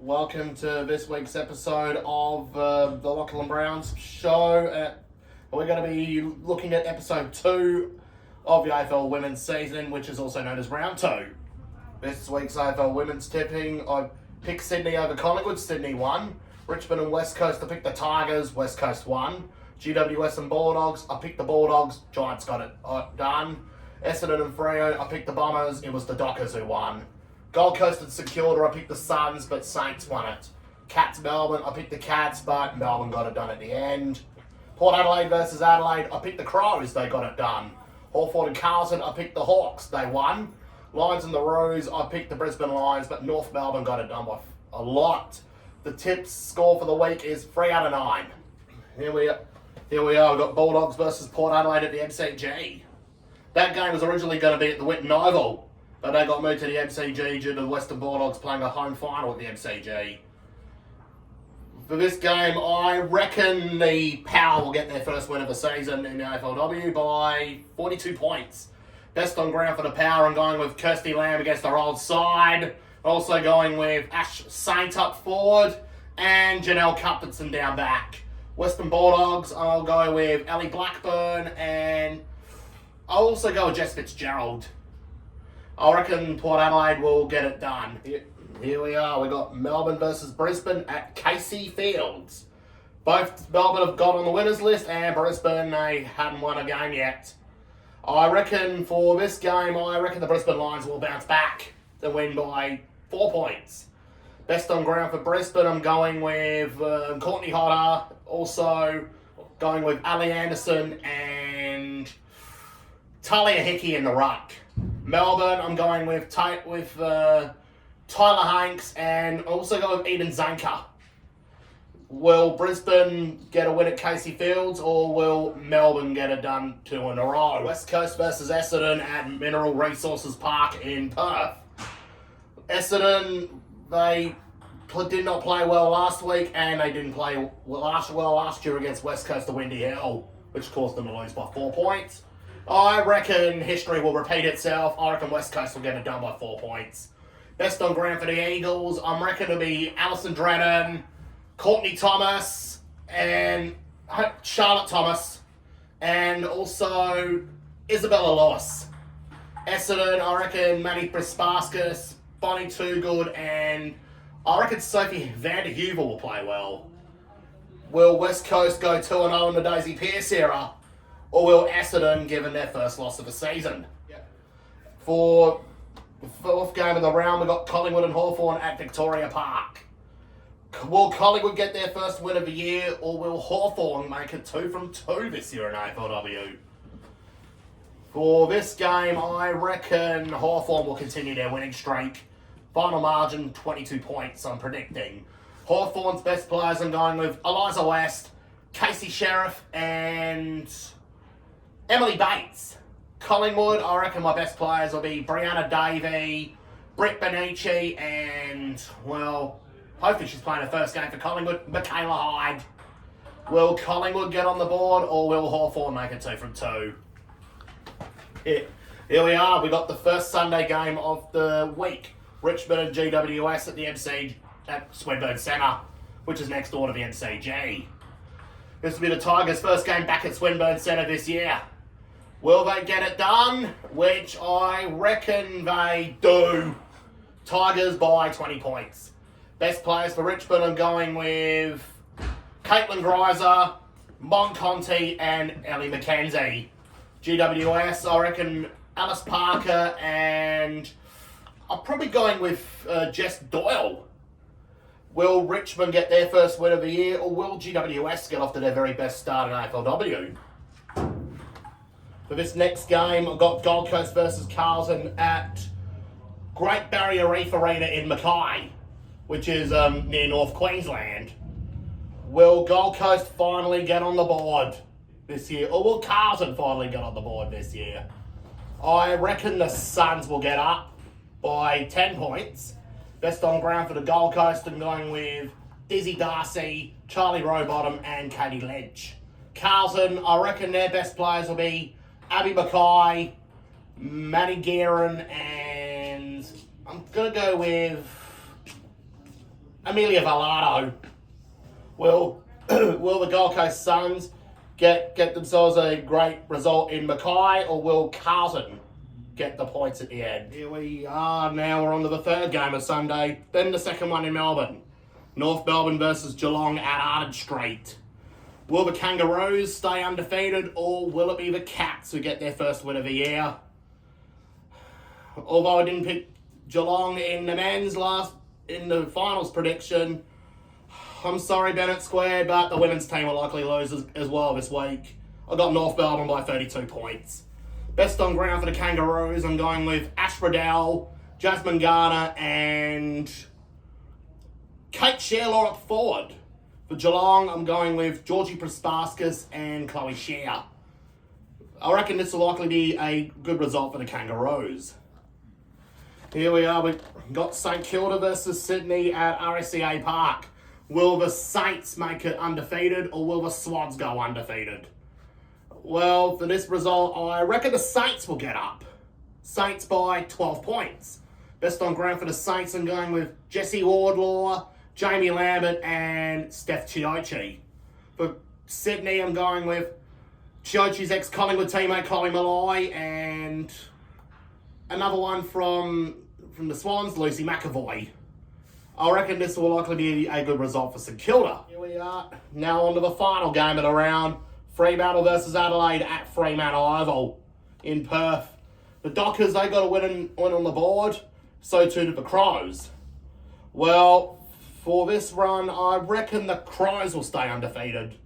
Welcome to this week's episode of the Lachlan Browns show. We're going to be looking at episode 2 of the AFL Women's season, which is also known as round 2. This week's AFL Women's tipping, I picked Sydney over Collingwood, Sydney won. Richmond and West Coast, I picked the Tigers, West Coast won. GWS and Bulldogs, I picked the Bulldogs, Giants got it done. Essendon and Freo, I picked the Bombers, it was the Dockers who won. Gold Coast and St Kilda, I picked the Suns, but Saints won it. Cats Melbourne, I picked the Cats, but Melbourne got it done at the end. Port Adelaide versus Adelaide, I picked the Crows, they got it done. Hawthorn and Carlton, I picked the Hawks, they won. Lions and the Roos, I picked the Brisbane Lions, but North Melbourne got it done by a lot. The tips score for the week is 3 out of 9. Here we are, we've got Bulldogs versus Port Adelaide at the MCG. That game was originally going to be at the Whitten Oval, but they got moved to the MCG due to the Western Bulldogs playing a home final at the MCG. For this game, I reckon the Power will get their first win of the season in the AFLW by 42 points. Best on ground for the Power, I'm going with Kirsty Lamb against their old side. Also going with Ash Saint up forward and Janelle Cuthbertson down back. Western Bulldogs, I'll go with Ellie Blackburn and I'll also go with Jess Fitzgerald. I reckon Port Adelaide will get it done. Here we are. We got Melbourne versus Brisbane at Casey Fields. Both Melbourne have got on the winners list, and Brisbane, they hadn't won a game yet. I reckon for this game, the Brisbane Lions will bounce back to win by 4 points. Best on ground for Brisbane, I'm going with Courtney Hodder. Also going with Ali Anderson and Talia Hickey in the ruck. Melbourne, I'm going with Tyler Hanks and also go with Eden Zanker. Will Brisbane get a win at Casey Fields or will Melbourne get it done 2 in a row? West Coast versus Essendon at Mineral Resources Park in Perth. Essendon, they did not play well last week and they didn't play well last year against West Coast of Windy Hill, which caused them to lose by 4 points. I reckon history will repeat itself. I reckon West Coast will get it done by 4 points. Best on ground for the Eagles, I reckon it'll be Alison Drennan, Courtney Thomas, and Charlotte Thomas, and also Isabella Lewis. Essendon, I reckon Maddie Prispaskis, Bonnie Toogood, and I reckon Sophie Vanderheuvel will play well. Will West Coast go 2-0 in the Daisy Pearce era? Or will Essendon give them their first loss of the season? For the fourth game of the round, we've got Collingwood and Hawthorn at Victoria Park. Will Collingwood get their first win of the year, or will Hawthorn make it 2 from 2 this year in AFLW? For this game, I reckon Hawthorn will continue their winning streak. Final margin, 22 points, I'm predicting. Hawthorn's best players, I'm going with Eliza West, Casey Sheriff, and Emily Bates. Collingwood, I reckon my best players will be Brianna Davey, Britt Benici, and, well, hopefully she's playing her first game for Collingwood, Michaela Hyde. Will Collingwood get on the board, or will Hawthorn make it 2 from 2? Here we are. We got the first Sunday game of the week. Richmond and GWS at the MC at Swinburne Centre, which is next door to the MCG. This will be the Tigers' first game back at Swinburne Centre this year. Will they get it done? Which I reckon they do. Tigers by 20 points. Best players for Richmond, I'm going with Caitlin Greiser, Mon Conti, and Ellie McKenzie. GWS, I reckon Alice Parker, and I'm probably going with Jess Doyle. Will Richmond get their first win of the year, or will GWS get off to their very best start in AFLW? For this next game, I've got Gold Coast versus Carlton at Great Barrier Reef Arena in Mackay, which is near North Queensland. Will Gold Coast finally get on the board this year, or will Carlton finally get on the board this year? I reckon the Suns will get up by 10 points. Best on ground for the Gold Coast, I'm going with Dizzy Darcy, Charlie Rowbottom, and Katie Lynch. Carlton, I reckon their best players will be Abby Mackay, Maddie Guerin, and I'm going to go with Amelia Valado. Will will the Gold Coast Suns get themselves a great result in Mackay, or will Carlton get the points at the end? Here we are now. We're on to the third game of Sunday, then the second one in Melbourne. North Melbourne versus Geelong at Arden Street. Will the Kangaroos stay undefeated, or will it be the Cats who get their first win of the year? Although I didn't pick Geelong in the finals prediction, I'm sorry, Bennett Square, but the women's team will likely lose as well this week. I got North Melbourne by 32 points. Best on ground for the Kangaroos, I'm going with Ash Bradell, Jasmine Garner, and Kate Sherlaw up forward. For Geelong, I'm going with Georgie Praspauskas and Chloe Shear. I reckon this will likely be a good result for the Kangaroos. Here we are, we've got St Kilda versus Sydney at RSCA Park. Will the Saints make it undefeated, or will the Swans go undefeated? Well, for this result, I reckon the Saints will get up. Saints by 12 points. Best on ground for the Saints, I'm going with Jessie Wardlaw, Jamie Lambert, and Steph Chiocci. For Sydney, I'm going with Chiocci's ex-Collingwood teammate, Chloe Malloy, and another one from the Swans, Lucy McAvoy. I reckon this will likely be a good result for St Kilda. Here we are, now on to the final game of the round. Fremantle versus Adelaide at Fremantle Oval in Perth. The Dockers, they got a win on the board, so too did the Crows. Well, for this run, I reckon the Crows will stay undefeated.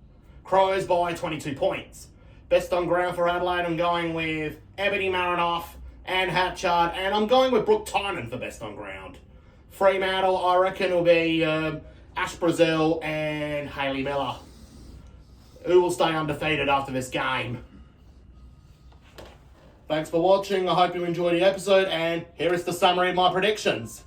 Crows by 22 points. Best on ground for Adelaide, I'm going with Ebony Marinoff and Hatchard, and I'm going with Brooke Tynan for best on ground. Fremantle, I reckon, will be Ash Brazil and Hayley Miller, who will stay undefeated after this game. Thanks for watching. I hope you enjoyed the episode, and here is the summary of my predictions.